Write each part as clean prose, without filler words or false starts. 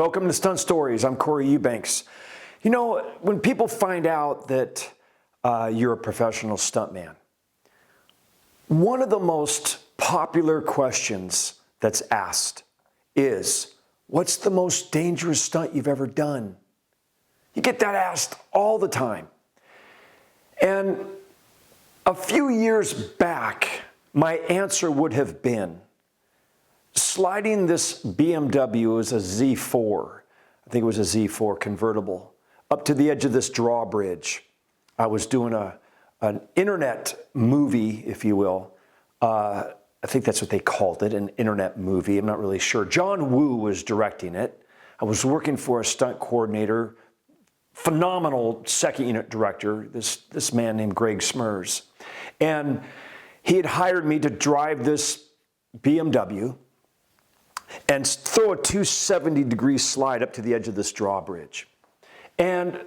Welcome to Stunt Stories. I'm Corey Eubanks. You know, when people find out that you're a professional stuntman, one of the most popular questions that's asked is, what's the most dangerous stunt you've ever done? You get that asked all the time. And a few years back, my answer would have been sliding this BMW, it was a Z4, I think it was a Z4 convertible, up to the edge of this drawbridge. I was doing an internet movie, if you will. I think that's what they called it, an internet movie. I'm not really sure. John Woo was directing it. I was working for a stunt coordinator, phenomenal second unit director, this man named Greg Smers. And he had hired me to drive this BMW and throw a 270-degree slide up to the edge of this drawbridge. And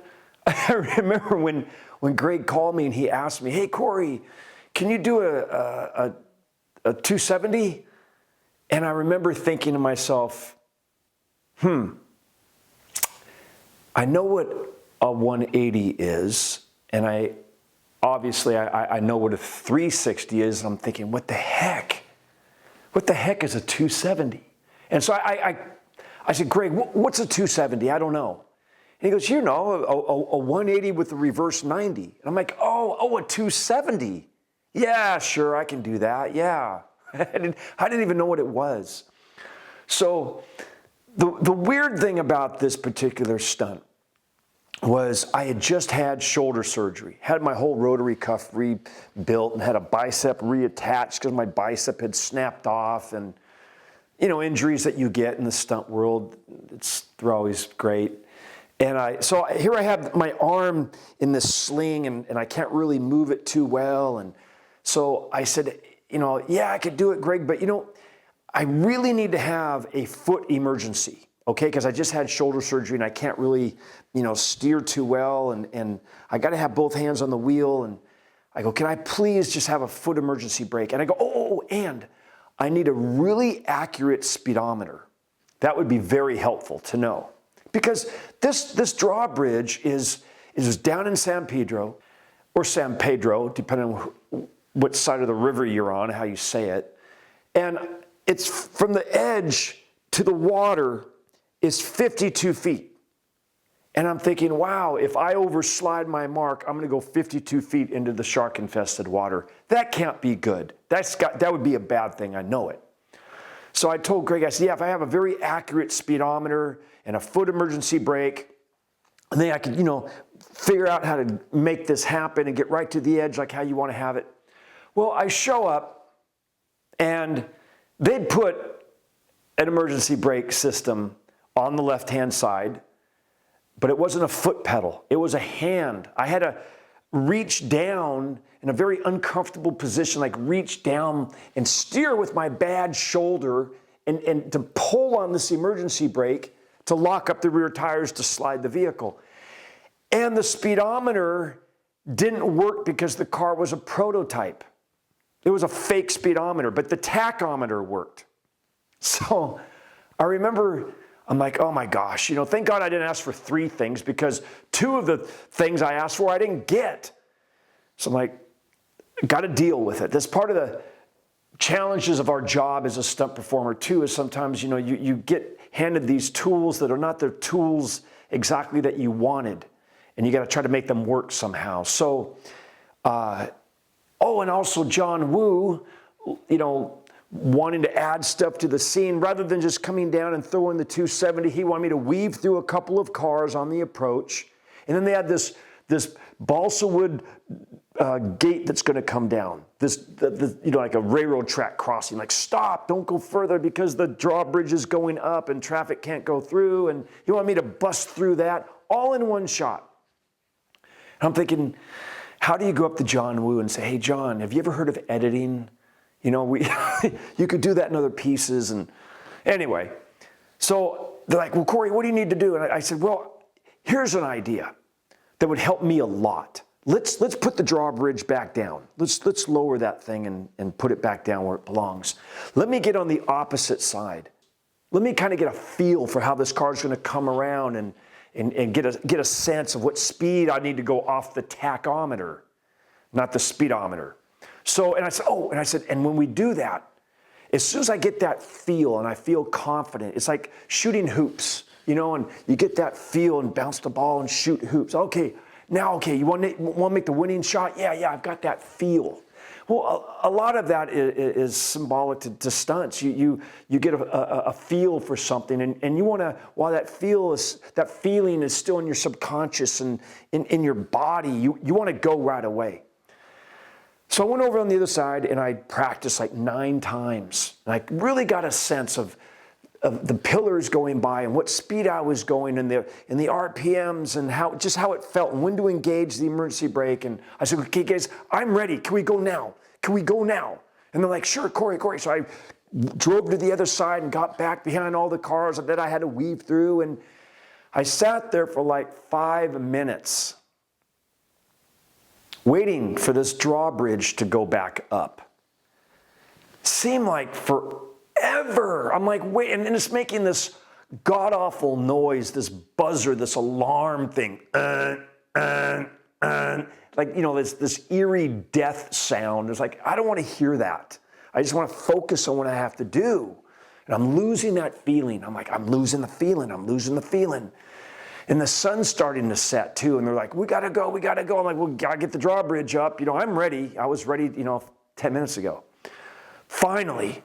I remember when Greg called me and he asked me, hey, Corey, can you do a 270? And I remember thinking to myself, I know what a 180 is, and I know what a 360 is, and I'm thinking, what the heck? What the heck is a 270? And so I said, Greg, what's a 270? I don't know. And he goes, you know, a 180 with a reverse 90. And I'm like, oh, a 270. Yeah, sure, I can do that. Yeah. I didn't even know what it was. So the weird thing about this particular stunt was I had just had shoulder surgery, had my whole rotary cuff rebuilt and had a bicep reattached because my bicep had snapped off, and you know, injuries that you get in the stunt world, they're always great. And so here I have my arm in this sling and I can't really move it too well. And so I said, you know, yeah, I could do it, Greg, but you know, I really need to have a foot emergency, okay? Because I just had shoulder surgery and I can't really, you know, steer too well. And I got to have both hands on the wheel. And I go, can I please just have a foot emergency brake? And I go, and I need a really accurate speedometer. That would be very helpful to know. Because this drawbridge is down in San Pedro, or San Pedro, depending on what side of the river you're on, how you say it. And it's from the edge to the water is 52 feet. And I'm thinking, wow, if I overslide my mark, I'm going to go 52 feet into the shark-infested water. That can't be good. That would be a bad thing. I know it. So I told Greg, I said, yeah, if I have a very accurate speedometer and a foot emergency brake, and then I could, you know, figure out how to make this happen and get right to the edge like how you want to have it. Well, I show up, and they'd put an emergency brake system on the left-hand side, but it wasn't a foot pedal. It was a hand. I had to reach down in a very uncomfortable position, like reach down and steer with my bad shoulder and to pull on this emergency brake to lock up the rear tires to slide the vehicle. And the speedometer didn't work because the car was a prototype. It was a fake speedometer, but the tachometer worked. So I remember, I'm like, oh my gosh, you know, thank God I didn't ask for 3 things, because 2 of the things I asked for I didn't get. So I'm like, got to deal with it. That's part of the challenges of our job as a stunt performer too, is sometimes, you know, you get handed these tools that are not the tools exactly that you wanted, and you got to try to make them work somehow. So, and also John Woo, you know, wanting to add stuff to the scene, rather than just coming down and throwing the 270, he wanted me to weave through a couple of cars on the approach. And then they had this balsa wood gate that's going to come down, you know, like a railroad track crossing, like, stop, don't go further because the drawbridge is going up and traffic can't go through. And he wanted me to bust through that all in one shot. And I'm thinking, how do you go up to John Woo and say, hey, John, have you ever heard of editing? You know, you could do that in other pieces. And anyway, so they're like, well, Corey, what do you need to do? And I said, well, here's an idea that would help me a lot. Let's put the drawbridge back down. Let's lower that thing and put it back down where it belongs. Let me get on the opposite side. Let me kind of get a feel for how this car is going to come around and get a sense of what speed I need to go off the tachometer, not the speedometer. So, and I said, and when we do that, as soon as I get that feel and I feel confident, it's like shooting hoops, you know, and you get that feel and bounce the ball and shoot hoops. Okay, now, okay, you want to make the winning shot? Yeah, I've got that feel. Well, a lot of that is symbolic to stunts. You get a feel for something, and you want to, while that feeling is still in your subconscious and in your body, you want to go right away. So I went over on the other side and I practiced like 9 times. And I really got a sense of the pillars going by and what speed I was going and the RPMs and how it felt and when to engage the emergency brake. And I said, okay, guys, I'm ready. Can we go now? Can we go now? And they're like, sure, Corey. So I drove to the other side and got back behind all the cars that I had to weave through. And I sat there for like 5 minutes waiting for this drawbridge to go back up. Seemed like forever. I'm like, wait, and it's making this god-awful noise, this buzzer, this alarm thing. Like, you know, this eerie death sound. It's like, I don't want to hear that. I just want to focus on what I have to do. And I'm losing that feeling. I'm like, I'm losing the feeling. And the sun's starting to set too. And they're like, we gotta go. I'm like, well, gotta get the drawbridge up. You know, I'm ready. I was ready, 10 minutes ago. Finally,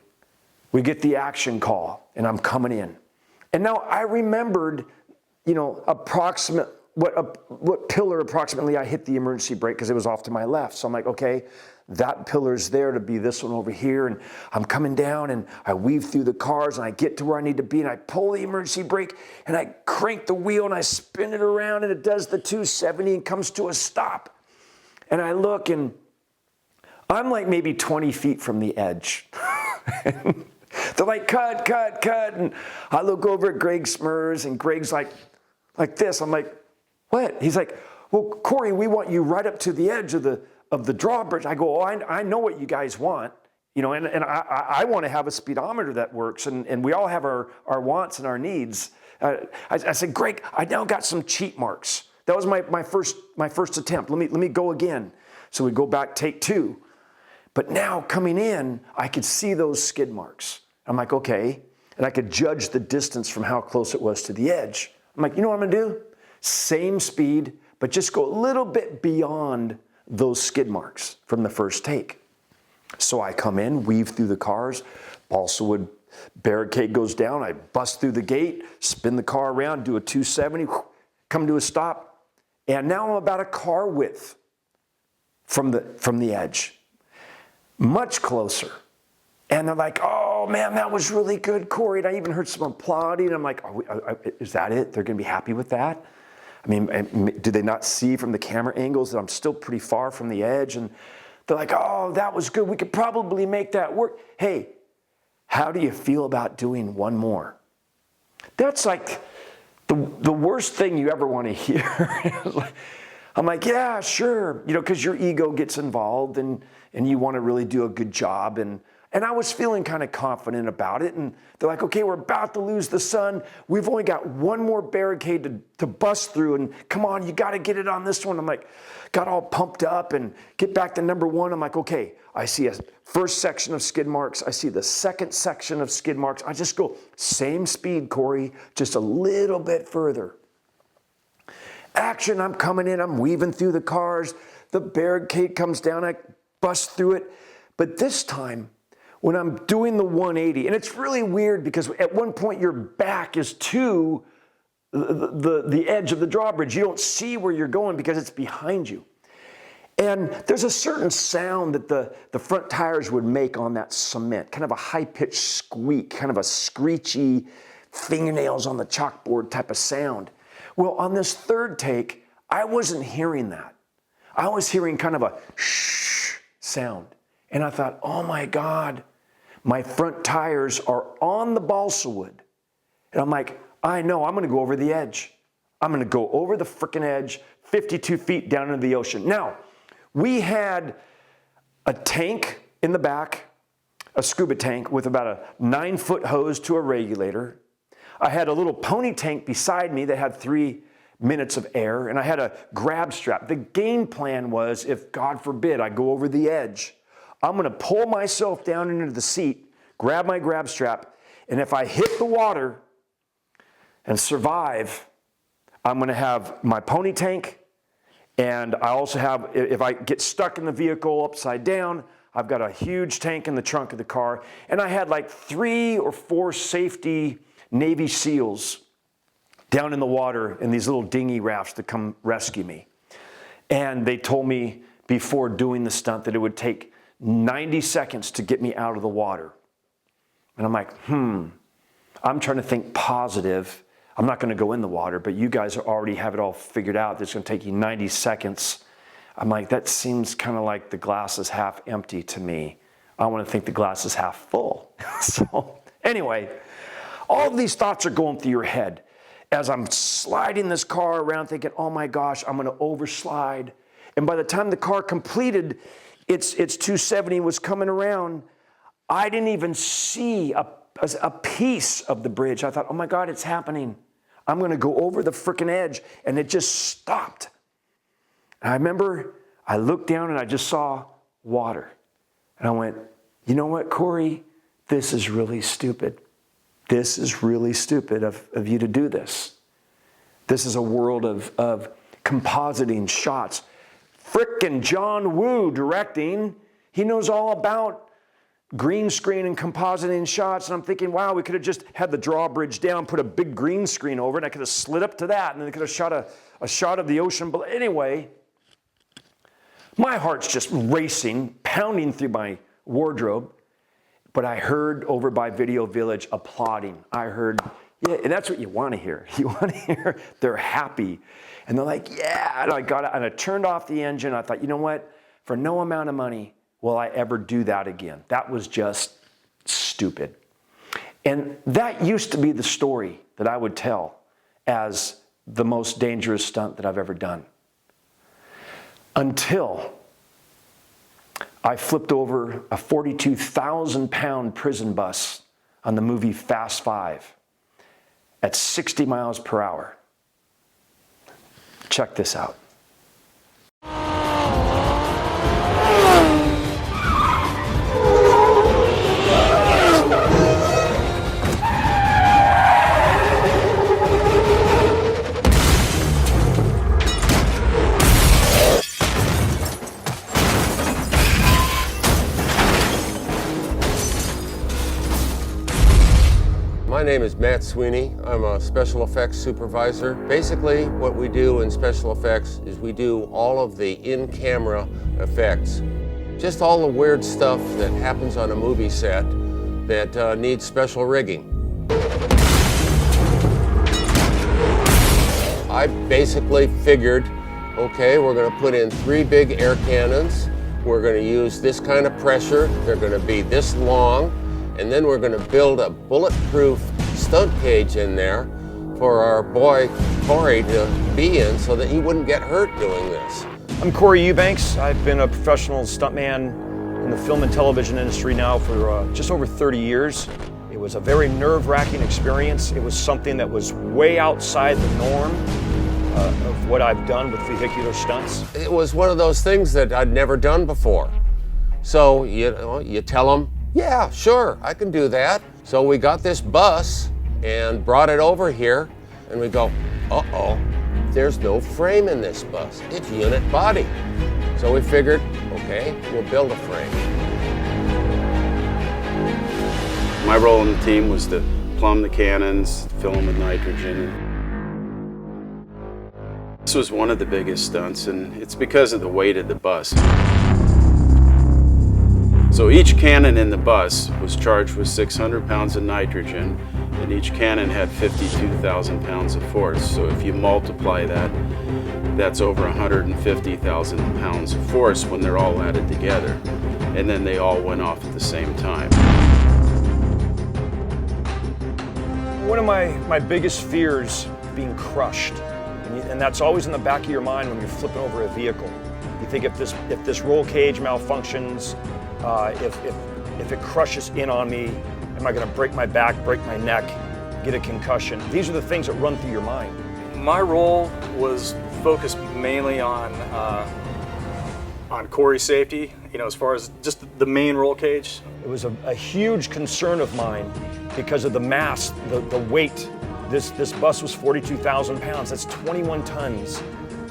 we get the action call and I'm coming in. And now I remembered, what pillar approximately I hit the emergency brake because it was off to my left. So I'm like, okay, that pillar's there to be this one over here. And I'm coming down and I weave through the cars and I get to where I need to be and I pull the emergency brake and I crank the wheel and I spin it around and it does the 270 and comes to a stop. And I look and I'm like maybe 20 feet from the edge. They're like, cut. And I look over at Greg Smurs and Greg's like this. I'm like, what? He's like, well, Corey, we want you right up to the edge of the drawbridge. I go, I know what you guys want, and I want to have a speedometer that works, and we all have our wants and our needs. I said, Greg, I now got some cheat marks. That was my first attempt. Let me go again. So we go back, take 2. But now coming in, I could see those skid marks. I'm like, okay. And I could judge the distance from how close it was to the edge. I'm like, you know what I'm gonna do? Same speed, but just go a little bit beyond those skid marks from the first take. So I come in, weave through the cars, balsa wood barricade goes down, I bust through the gate, spin the car around, do a 270, come to a stop, and now I'm about a car width from the edge. Much closer. And they're like, oh man, that was really good, Corey. And I even heard some applauding. I'm like, is that it? They're gonna be happy with that? I mean, do they not see from the camera angles that I'm still pretty far from the edge? And they're like, oh, that was good. We could probably make that work. Hey, how do you feel about doing one more? That's like the worst thing you ever want to hear. I'm like, yeah, sure. Because your ego gets involved and you want to really do a good job. And I was feeling kind of confident about it. And they're like, okay, we're about to lose the sun. We've only got one more barricade to bust through. And come on, you got to get it on this one. I'm like, got all pumped up and get back to number 1. I'm like, okay, I see a first section of skid marks. I see the second section of skid marks. I just go, same speed, Corey, just a little bit further. Action, I'm coming in, I'm weaving through the cars. The barricade comes down, I bust through it. But this time, when I'm doing the 180, and it's really weird because at one point your back is to the edge of the drawbridge. You don't see where you're going because it's behind you. And there's a certain sound that the front tires would make on that cement, kind of a high-pitched squeak, kind of a screechy fingernails on the chalkboard type of sound. Well, on this third take, I wasn't hearing that. I was hearing kind of a shh sound. And I thought, oh my God, my front tires are on the balsa wood. And I'm like, I know, I'm gonna go over the edge. I'm gonna go over the frickin' edge, 52 feet down into the ocean. Now, we had a tank in the back, a scuba tank with about a 9-foot hose to a regulator. I had a little pony tank beside me that had 3 minutes of air, and I had a grab strap. The game plan was, if God forbid I go over the edge, I'm gonna pull myself down into the seat, grab my grab strap, and if I hit the water and survive, I'm gonna have my pony tank, and I also have, if I get stuck in the vehicle upside down, I've got a huge tank in the trunk of the car, and I had like 3 or 4 safety Navy SEALs down in the water in these little dinghy rafts to come rescue me. And they told me before doing the stunt that it would take 90 seconds to get me out of the water. And I'm like, I'm trying to think positive. I'm not going to go in the water, but you guys already have it all figured out. It's going to take you 90 seconds. I'm like, that seems kind of like the glass is half empty to me. I want to think the glass is half full. So anyway, all of these thoughts are going through your head as I'm sliding this car around thinking, oh my gosh, I'm going to overslide. And by the time the car completed its 270 was coming around, I didn't even see a piece of the bridge. I thought, oh my God, it's happening. I'm going to go over the freaking edge. And it just stopped. And I remember I looked down and I just saw water. And I went, you know what, Corey? This is really stupid. This is really stupid of you to do this. This is a world of compositing shots. Frickin' John Woo directing. He knows all about green screen and compositing shots. And I'm thinking, wow, we could have just had the drawbridge down, put a big green screen over it, and I could have slid up to that, and then I could have shot a shot of the ocean below. Anyway, my heart's just racing, pounding through my wardrobe. But I heard over by Video Village applauding. I heard, yeah, and that's what you want to hear. You want to hear they're happy. And they're like, yeah. And I got out and I turned off the engine. I thought, you know what? For no amount of money will I ever do that again. That was just stupid. And that used to be the story that I would tell as the most dangerous stunt that I've ever done. Until I flipped over a 42,000-pound prison bus on the movie Fast 5 at 60 miles per hour. Check this out. My name is Matt Sweeney. I'm a special effects supervisor. Basically, what we do in special effects is we do all of the in-camera effects. Just all the weird stuff that happens on a movie set that needs special rigging. I basically figured, okay, we're going to put in 3 big air cannons. We're going to use this kind of pressure. They're going to be this long. And then we're going to build a bulletproof stunt cage in there for our boy Corey to be in so that he wouldn't get hurt doing this. I'm Corey Eubanks. I've been a professional stuntman in the film and television industry now for just over 30 years. It was a very nerve-wracking experience. It was something that was way outside the norm of what I've done with vehicular stunts. It was one of those things that I'd never done before. So you tell them, yeah, sure, I can do that. So we got this bus and brought it over here, and we go, uh-oh, there's no frame in this bus. It's unit body. So we figured, okay, we'll build a frame. My role in the team was to plumb the cannons, fill them with nitrogen. This was one of the biggest stunts, and it's because of the weight of the bus. So each cannon in the bus was charged with 600 pounds of nitrogen, and each cannon had 52,000 pounds of force. So if you multiply that, that's over 150,000 pounds of force when they're all added together. And then they all went off at the same time. One of my biggest fears being crushed, and that's always in the back of your mind when you're flipping over a vehicle. You think if this roll cage malfunctions, if If it crushes in on me, am I going to break my back, break my neck, get a concussion? These are the things that run through your mind. My role was focused mainly on Corey's safety, as far as just the main roll cage. It was a huge concern of mine because of the mass, the weight. This bus was 42,000 pounds. That's 21 tons.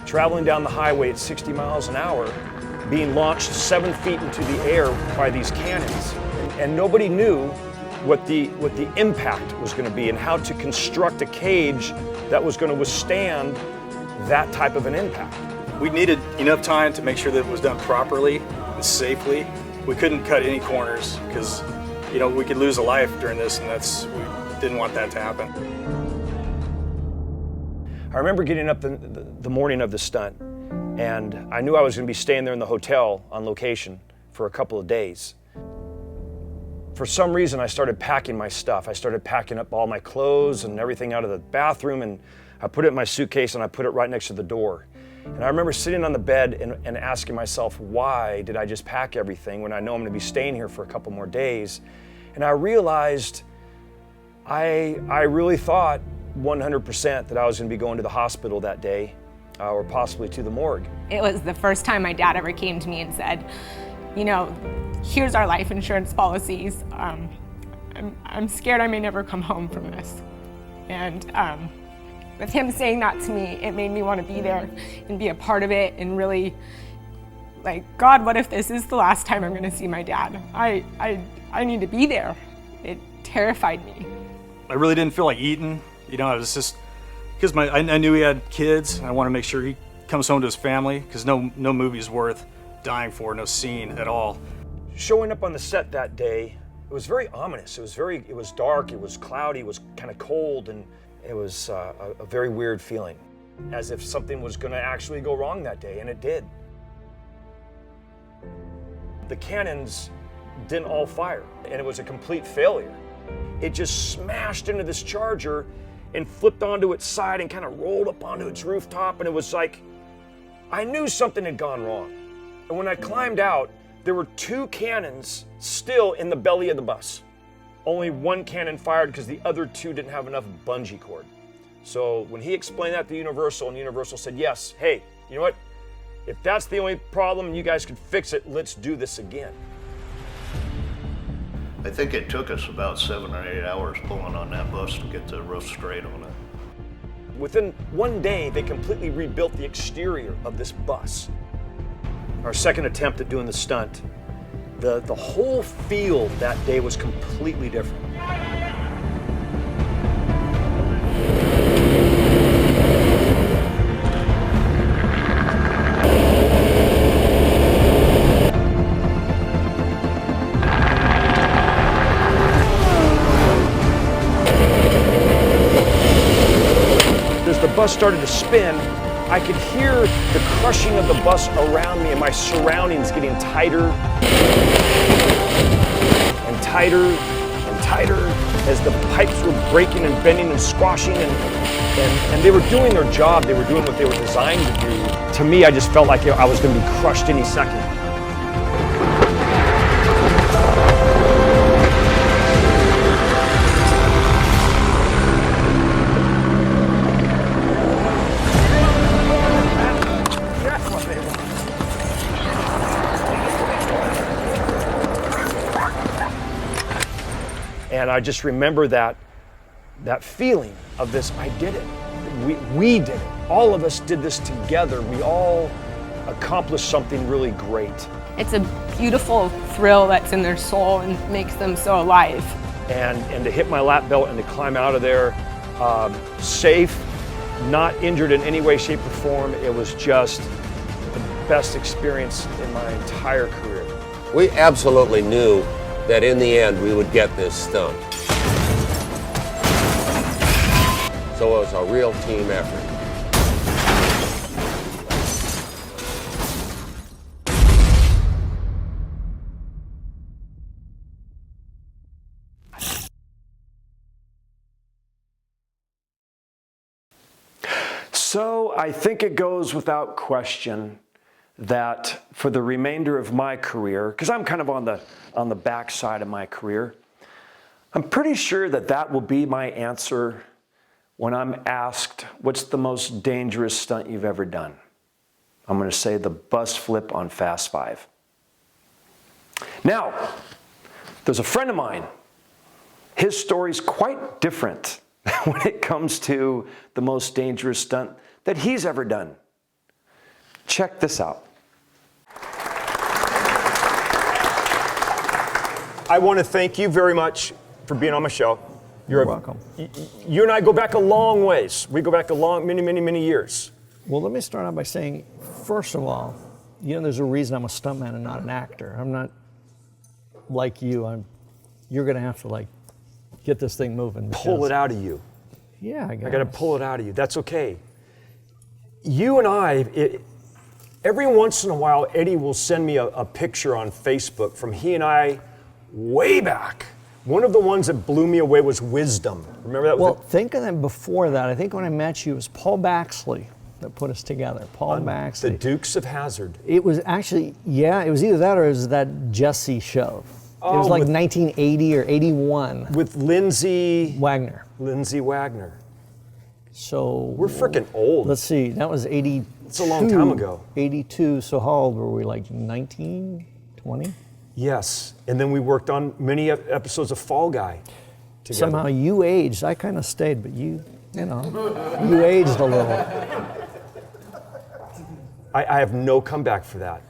Traveling down the highway at 60 miles an hour, being launched 7 feet into the air by these cannons. And nobody knew what the impact was going to be and how to construct a cage that was going to withstand that type of an impact. We needed enough time to make sure that it was done properly and safely. We couldn't cut any corners because, we could lose a life during this, and we didn't want that to happen. I remember getting up the morning of the stunt, and I knew I was going to be staying there in the hotel on location for a couple of days. For some reason, I started packing my stuff. I started packing up all my clothes and everything out of the bathroom, and I put it in my suitcase and I put it right next to the door. And I remember sitting on the bed and asking myself, why did I just pack everything when I know I'm going to be staying here for a couple more days? And I realized I really thought 100% that I was going to be going to the hospital that day, or possibly to the morgue. It was the first time my dad ever came to me and said, here's our life insurance policies. I'm scared I may never come home from this. And with him saying that to me, it made me want to be there and be a part of it and really, God, what if this is the last time I'm going to see my dad? I need to be there. It terrified me. I really didn't feel like eating. I was just, because I knew he had kids, and I wanted to make sure he comes home to his family, because no movie is worth dying for, no scene at all. Showing up on the set that day, it was very ominous. It was dark, it was cloudy, it was kind of cold, and it was a very weird feeling, as if something was going to actually go wrong that day, and it did. The cannons didn't all fire, and it was a complete failure. It just smashed into this Charger and flipped onto its side and kind of rolled up onto its rooftop, and it was like, I knew something had gone wrong. And when I climbed out, there were 2 cannons still in the belly of the bus. Only 1 cannon fired because the other 2 didn't have enough bungee cord. So when he explained that to Universal, and Universal said, yes, hey, you know what? If that's the only problem and you guys can fix it, let's do this again. I think it took us about 7 or 8 hours pulling on that bus to get the roof straight on it. Within 1 day, they completely rebuilt the exterior of this bus. Our second attempt at doing the stunt, the whole field that day was completely different. As the bus started to spin, I could hear the crushing of the bus around me and my surroundings getting tighter and tighter and tighter as the pipes were breaking and bending and squashing, and they were doing their job. They were doing what they were designed to do. To me, I just felt like I was going to be crushed any second. And I just remember that feeling of this, I did it. We did it. All of us did this together. We all accomplished something really great. It's a beautiful thrill that's in their soul and makes them so alive. And to hit my lap belt and to climb out of there safe, not injured in any way, shape, or form, it was just the best experience in my entire career. We absolutely knew that in the end we would get this stunt. So it was a real team effort. So I think it goes without question that for the remainder of my career, because I'm kind of on the back side of my career, I'm pretty sure that that will be my answer when I'm asked, what's the most dangerous stunt you've ever done? I'm going to say the bus flip on Fast 5. Now, there's a friend of mine. His story's quite different when it comes to the most dangerous stunt that he's ever done. Check this out. I want to thank you very much for being on my show. You're welcome. You and I go back a long ways. We go back many years. Well, let me start out by saying, first of all, there's a reason I'm a stuntman and not an actor. I'm not like you. You're going to have to get this thing moving. Pull it out of you. Yeah, I guess. I got to pull it out of you. That's okay. You and I, every once in a while, Eddie will send me a picture on Facebook from he and I way back. One of the ones that blew me away was Wisdom. Remember that? Well, think of that before that. I think when I met you, it was Paul Baxley that put us together. Paul Baxley. The Dukes of Hazzard. It was actually, it was either that or it was that Jesse show. It was like 1980 or 81. With Lindsay Wagner. Lindsay Wagner. So we're freaking old. Let's see, that was 82. It's a long time ago. 82, so how old were we, 19, 20? Yes, and then we worked on many episodes of Fall Guy together. Somehow you aged, I kind of stayed, but you aged a little. I have no comeback for that.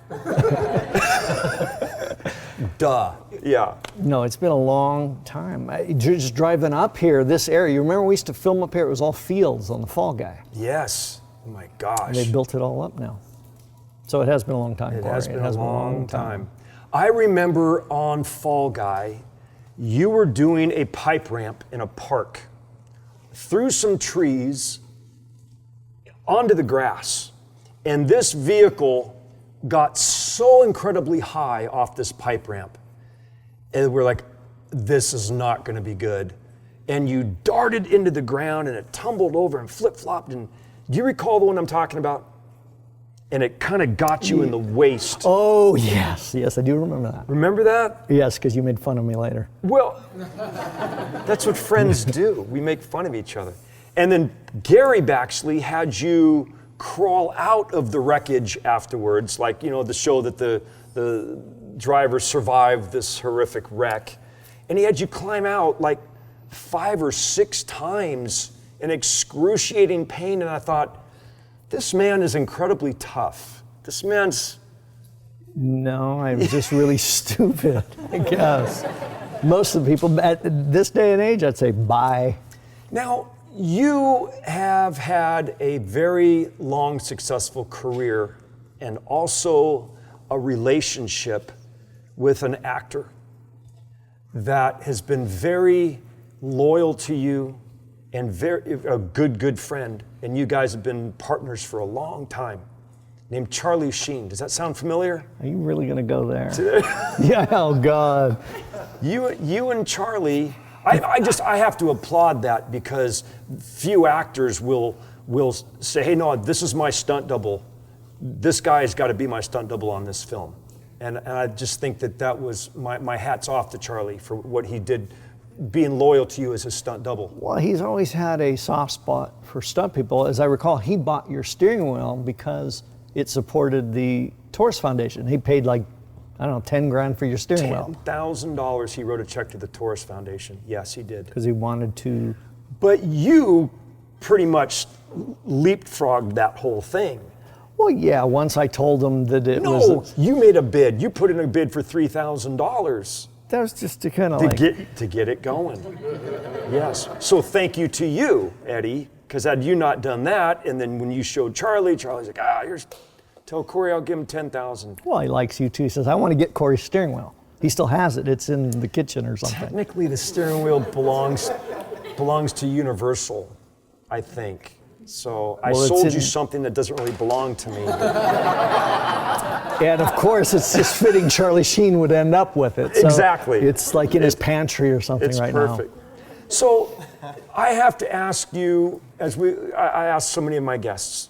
Duh. Yeah. No, it's been a long time. Just driving up here, this area, you remember we used to film up here, it was all fields on the Fall Guy. Yes. Oh my gosh. And they built it all up now. So it has been a long time, Corey. It has been a long time. I remember on Fall Guy, you were doing a pipe ramp in a park through some trees onto the grass. And this vehicle got so incredibly high off this pipe ramp. And we're like, this is not going to be good. And you darted into the ground and it tumbled over and flip-flopped. And do you recall the one I'm talking about? And it kind of got you in the waist. Oh, yes, I do remember that. Remember that? Yes, because you made fun of me later. Well, that's what friends do. We make fun of each other. And then Gary Baxley had you crawl out of the wreckage afterwards, the show that the driver survived this horrific wreck. And he had you climb out 5 or 6 times in excruciating pain. And I thought, this man is incredibly tough. This man's... No, I'm just really stupid, I guess. Most of the people at this day and age, I'd say bye. Now, you have had a very long, successful career and also a relationship with an actor that has been very loyal to you and a good friend. And you guys have been partners for a long time, named Charlie Sheen. Does that sound familiar? Are you really going to go there? Yeah, oh God. You and Charlie, I have to applaud that because few actors will say, hey, no, this is my stunt double. This guy's got to be my stunt double on this film. And I just think that was my hat's off to Charlie for what he did, being loyal to you as his stunt double. Well, he's always had a soft spot for stunt people. As I recall, he bought your steering wheel because it supported the Tourist Foundation. He paid 10 grand for your steering wheel. $10,000 he wrote a check to the Tourist Foundation. Yes, he did. Because he wanted to. But you pretty much leapfrogged that whole thing. Well, yeah, once I told him that it was... No, you made a bid. You put in a bid for $3,000. That was just to kind of to get it going. Yes. So thank you to you, Eddie, because had you not done that, and then when you showed Charlie's like, tell Corey I'll give him $10,000. Well, he likes you too. He says, I want to get Corey's steering wheel. He still has it. It's in the kitchen or something. Technically, the steering wheel belongs to Universal, I think. So I sold you something that doesn't really belong to me. And of course, it's just fitting Charlie Sheen would end up with it. So exactly. It's like in his pantry or something right now. It's perfect. So I have to ask you, I ask so many of my guests,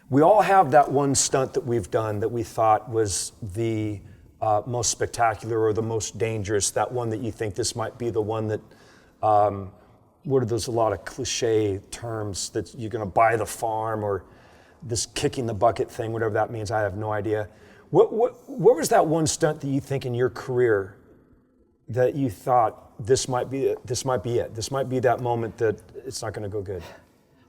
We all have that one stunt that we've done that we thought was the most spectacular or the most dangerous, that one that you think this might be the one that, what are those, a lot of cliche terms, that you're gonna buy the farm, or this kicking the bucket thing, whatever that means, I have no idea. What was that one stunt that you think in your career that you thought this might be it, this might be that moment that it's not gonna go good?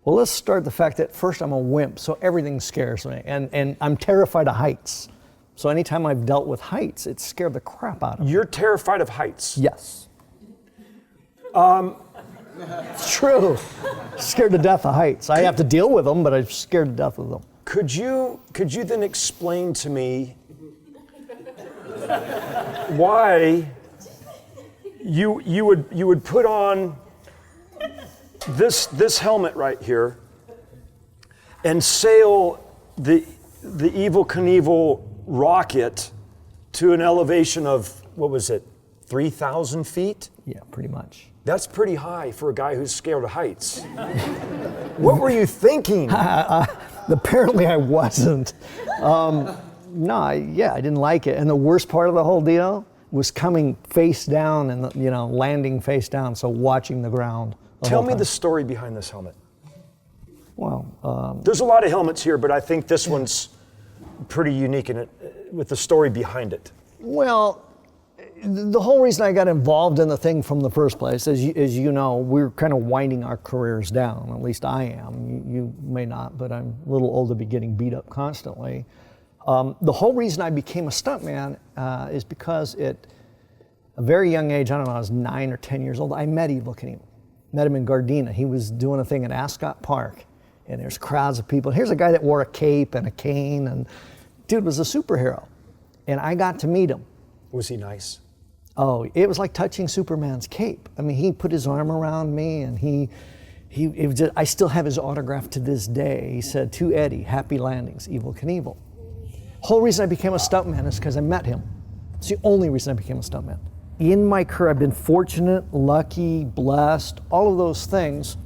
Well, let's start the fact that first I'm a wimp, so everything scares me, and I'm terrified of heights. So anytime I've dealt with heights, it scared the crap out of me. You're terrified of heights? Yes. It's true. Scared to death of heights. I have to deal with them, but I'm scared to death of them. Could you then explain to me why you would put on this helmet right here and sail the Evel Knievel rocket to an elevation of, what was it, 3,000 feet? Yeah, pretty much. That's pretty high for a guy who's scared of heights. What were you thinking? Apparently I wasn't. I didn't like it. And the worst part of the whole deal was coming face down and, landing face down, so watching the ground. Tell me the story behind this helmet. Well, there's a lot of helmets here, but I think this one's pretty unique in it, with the story behind it. Well, the whole reason I got involved in the thing from the first place, as you know, we're kind of winding our careers down. At least I am. You may not, but I'm a little old to be getting beat up constantly. The whole reason I became a stuntman is because at a very young age, I don't know, I was 9 or 10 years old, I met Evel Knievel. Met him in Gardena. He was doing a thing at Ascot Park, and there's crowds of people. Here's a guy that wore a cape and a cane, and dude was a superhero. And I got to meet him. Was he nice? Oh, it was like touching Superman's cape. I mean, he put his arm around me, and it was just, I still have his autograph to this day. He said, "To Eddie, happy landings, Evel Knievel." Whole reason I became a stuntman is because I met him. It's the only reason I became a stuntman. In my career, I've been fortunate, lucky, blessed, all of those things,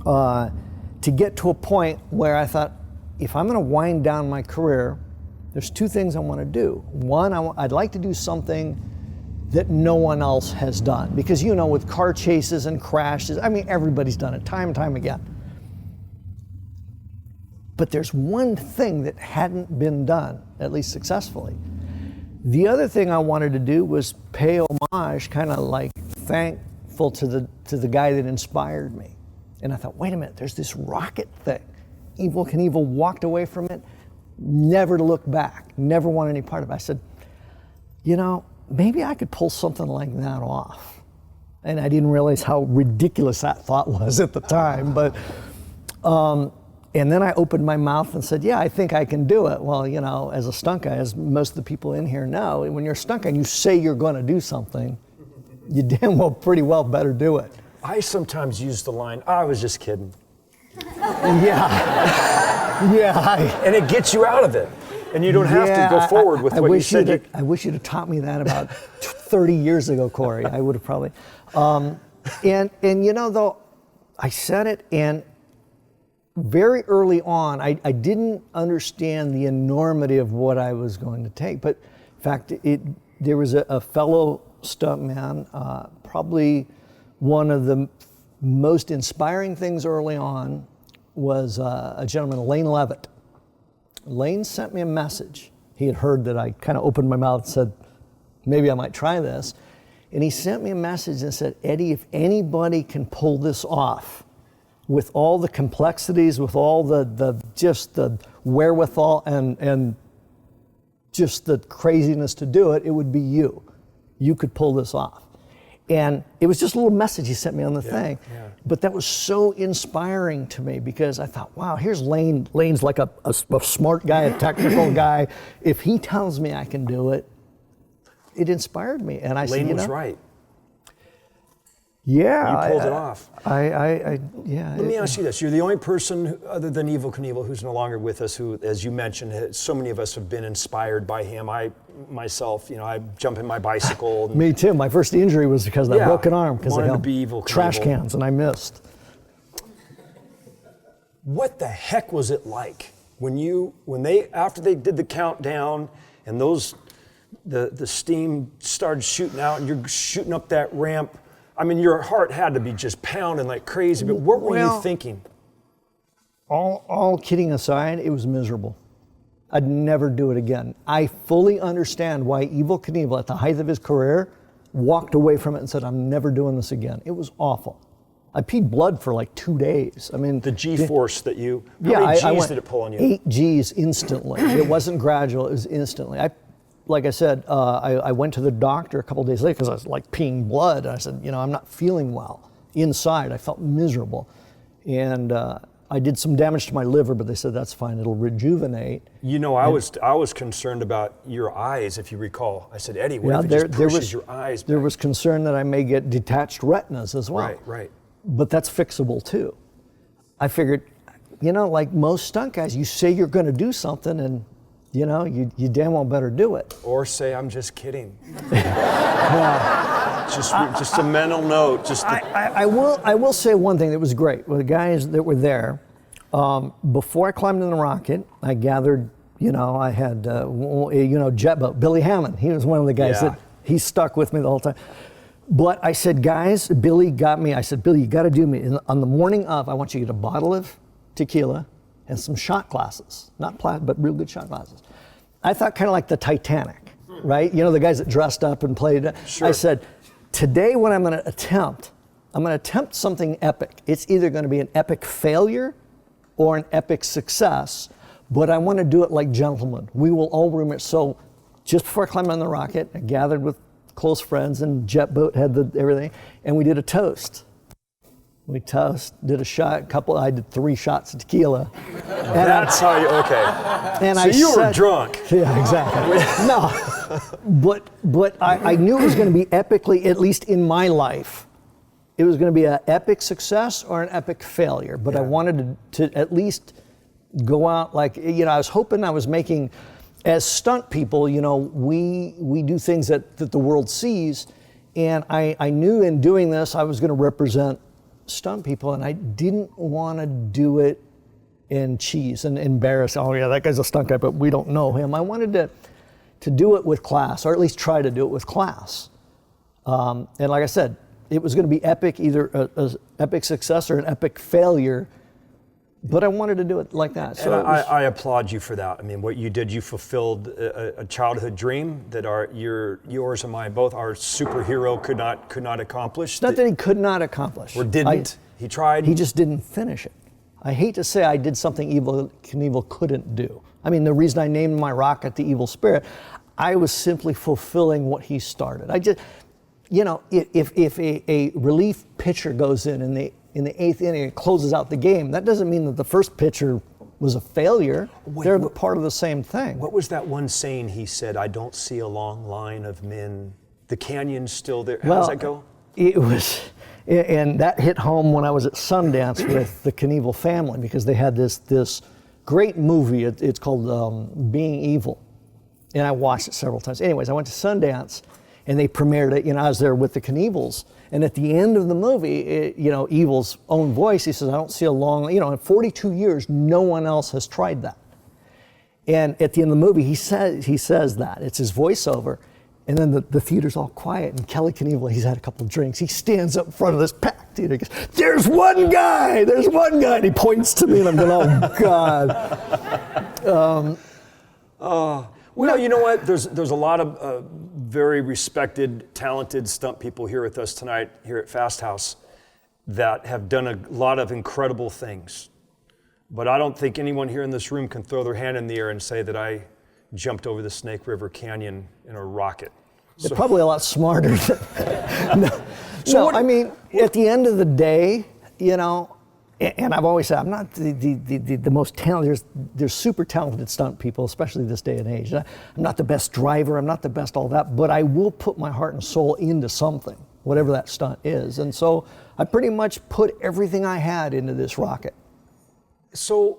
to get to a point where I thought, if I'm gonna wind down my career, there's two things I wanna do. One, I'd like to do something that no one else has done. Because with car chases and crashes, I mean, everybody's done it time and time again. But there's one thing that hadn't been done, at least successfully. The other thing I wanted to do was pay homage, kind of like thankful to the guy that inspired me. And I thought, wait a minute, there's this rocket thing. Evel Knievel walked away from it, never to look back, never want any part of it. I said, maybe I could pull something like that off. And I didn't realize how ridiculous that thought was at the time, but, and then I opened my mouth and said, yeah, I think I can do it. Well, as a stunt guy, as most of the people in here know, when you're a stunt guy and you say you're gonna do something, you damn well pretty well better do it. I sometimes use the line, I was just kidding. Yeah. And it gets you out of it. And you don't have to go forward with what you said. I wish you'd have taught me that about 30 years ago, Corey. I would have probably. Though, I said it, and very early on, I didn't understand the enormity of what I was going to take. But in fact, there was a fellow stuntman, probably one of the most inspiring things early on was a gentleman, Lane Levitt. Lane sent me a message. He had heard that I kind of opened my mouth and said, maybe I might try this. And he sent me a message and said, Eddie, if anybody can pull this off with all the complexities, with all just the wherewithal and just the craziness to do it, it would be you. You could pull this off. And it was just a little message he sent me on the thing. Yeah. But that was so inspiring to me because I thought, wow, here's Lane. Lane's like a smart guy, a technical guy. If he tells me I can do it, it inspired me. And I said, Lane was right. Yeah. You pulled it off. Yeah. Let me ask you this. You're the only person other than Evel Knievel who's no longer with us who, as you mentioned, so many of us have been inspired by him. I jump in my bicycle. Me too. My first injury was because of that broken arm because I held trash cans and I missed. What the heck was it like after they did the countdown and the steam started shooting out and you're shooting up that ramp, I mean, your heart had to be just pounding like crazy, but what were you thinking? All kidding aside, it was miserable. I'd never do it again. I fully understand why Evel Knievel, at the height of his career, walked away from it and said, I'm never doing this again. It was awful. I peed blood for like 2 days. I mean, the G-force that you, how many G's did it pull on you? 8 G's instantly. It wasn't gradual, it was instantly. Like I said, I went to the doctor a couple days later because I was like peeing blood. I said, I'm not feeling well. Inside, I felt miserable. And I did some damage to my liver, but they said that's fine, it'll rejuvenate. I was concerned about your eyes, if you recall. I said, Eddie, what if it just pushes your eyes back? There was concern that I may get detached retinas as well. Right. But that's fixable too. I figured, like most stunt guys, you say you're going to do something and you damn well better do it. Or say, I'm just kidding. Just a mental note. I will say one thing that was great. Well, the guys that were there, before I climbed in the rocket, I gathered, I had, jet boat, Billy Hammond. He was one of the guys that he stuck with me the whole time. But I said, guys, Billy got me. I said, Billy, you got to do me. On the morning of, I want you to get a bottle of tequila and some shot glasses. Not plastic, but real good shot glasses. I thought kind of like the Titanic, right? The guys that dressed up and played. Sure. I said, today what I'm going to attempt something epic. It's either going to be an epic failure or an epic success, but I want to do it like gentlemen. We will all remember. So just before I climbed on the rocket, I gathered with close friends, and jet boat had everything, and we did a toast. We did a shot, I did 3 shots of tequila. That's how you, okay. And so you were drunk. Yeah, exactly. No, but I knew it was going to be epically, at least in my life, it was going to be an epic success or an epic failure. But I wanted to at least go out like, I was hoping I was making, as stunt people, we do things that the world sees. And I knew in doing this, I was going to represent stunt people, and I didn't want to do it in cheese and embarrass, oh yeah, that guy's a stunt guy, but we don't know him. I wanted to do it with class, or at least try to do it with class. And like I said, it was going to be epic, either an epic success or an epic failure, but I wanted to do it like that. So I applaud you for that. I mean, what you did, you fulfilled a childhood dream that yours and mine both, our superhero could not accomplish. It's not that he could not accomplish. Or didn't. He tried. He just didn't finish it. I hate to say I did something Evel Knievel couldn't do. I mean, the reason I named my rocket the Evil Spirit, I was simply fulfilling what he started. I just, if a relief pitcher goes in the 8th inning and closes out the game, that doesn't mean that the first pitcher was a failure. They're part of the same thing. What was that one saying he said, I don't see a long line of men, the canyon's still there? How does that go? It was, and that hit home when I was at Sundance with the Knievel family, because they had this great movie, it's called Being Evil, and I watched it several times. Anyways, I went to Sundance, and they premiered it, I was there with the Knievels. And at the end of the movie, Evil's own voice, he says, I don't see a long, in 42 years, no one else has tried that. And at the end of the movie, he says that. It's his voiceover. And then the theater's all quiet, and Kelly Knievel, he's had a couple of drinks. He stands up in front of this packed theater. He goes, there's one guy. And he points to me, and I'm going, oh, God. Well, you know what? There's a lot of very respected, talented stunt people here with us tonight here at Fast House that have done a lot of incredible things. But I don't think anyone here in this room can throw their hand in the air and say that I jumped over the Snake River Canyon in a rocket. They're probably a lot smarter. I mean, at the end of the day, and I've always said, I'm not the most talented. There's super talented stunt people, especially this day and age. I'm not the best driver. I'm not the best all that, but I will put my heart and soul into something, whatever that stunt is. And so I pretty much put everything I had into this rocket. So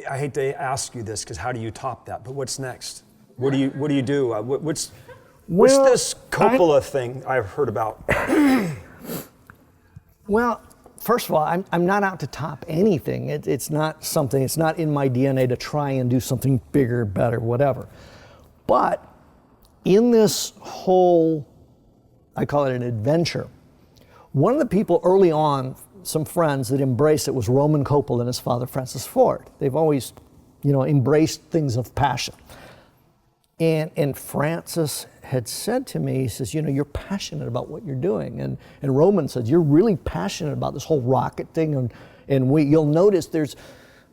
I hate to ask you this, because how do you top that? But what's next? What do you do? What's this Coppola thing I've heard about? Well, first of all, I'm not out to top anything. It's not something, it's not in my DNA to try and do something bigger, better, whatever. But in this whole, I call it an adventure, one of the people early on, some friends that embraced it was Roman Coppola and his father, Francis Ford. They've always, embraced things of passion. And Francis had said to me, he says, you're passionate about what you're doing. And Roman said, you're really passionate about this whole rocket thing. And you'll notice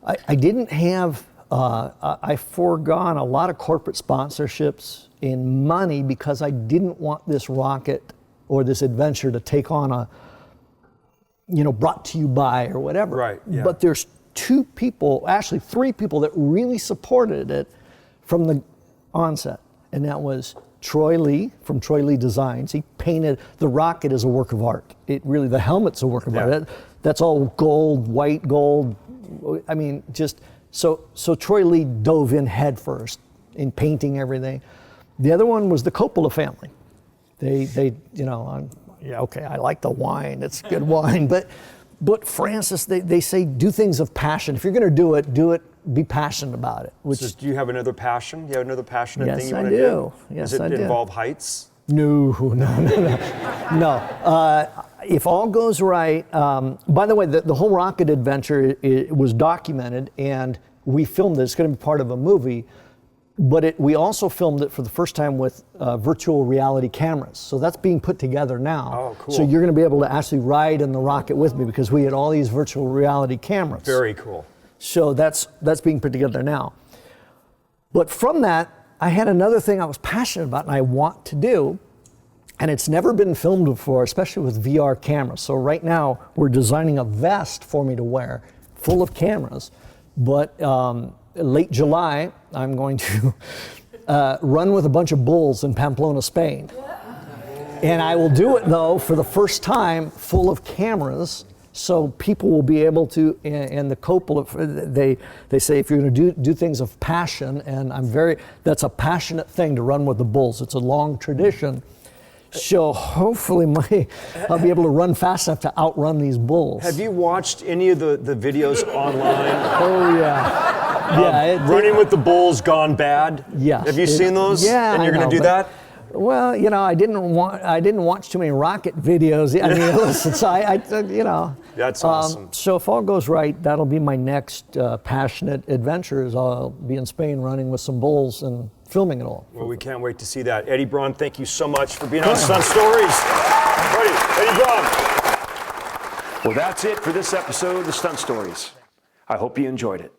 I didn't have, I forgone a lot of corporate sponsorships in money because I didn't want this rocket or this adventure to take on a, brought to you by or whatever. Right, yeah. But there's two people, actually three people that really supported it from the onset. And that was Troy Lee from Troy Lee Designs. He painted the rocket as a work of art. It really, the helmet's a work of art. That's all gold, white gold. I mean, so Troy Lee dove in head first in painting everything. The other one was the Coppola family. They okay, I like the wine, it's good wine, but Francis, they say do things of passion. If you're gonna do it, be passionate about it. So do you have another passion? Do you have another passionate yes, thing you I want to do? Yes, Does I it do. involve heights? No. If all goes right, by the way, the whole rocket adventure it was documented and we filmed it. It's going to be part of a movie, but we also filmed it for the first time with virtual reality cameras. So that's being put together now. Oh, cool. So you're going to be able to actually ride in the rocket with me because we had all these virtual reality cameras. Very cool. So that's being put together now. But from that, I had another thing I was passionate about and I want to do, and it's never been filmed before, especially with VR cameras. So right now, we're designing a vest for me to wear, full of cameras. But late July, I'm going to run with a bunch of bulls in Pamplona, Spain. And I will do it, though, for the first time, full of cameras, so people will be able to, and the Coppola, they say if you're going to do things of passion, and that's a passionate thing to run with the bulls. It's a long tradition. So hopefully I'll be able to run fast enough to outrun these bulls. Have you watched any of the videos online? Oh yeah. Running with the bulls gone bad? Yes. Have you seen those? Yeah. And you're going to do that? Well, I didn't watch too many rocket videos. I mean, listen, so That's awesome. So if all goes right, that'll be my next passionate adventure. Is I'll be in Spain running with some bulls and filming it all. Well, we can't wait to see that. Eddie Braun, thank you so much for being on Stunt Stories. Eddie Braun. Well, that's it for this episode of Stunt Stories. I hope you enjoyed it.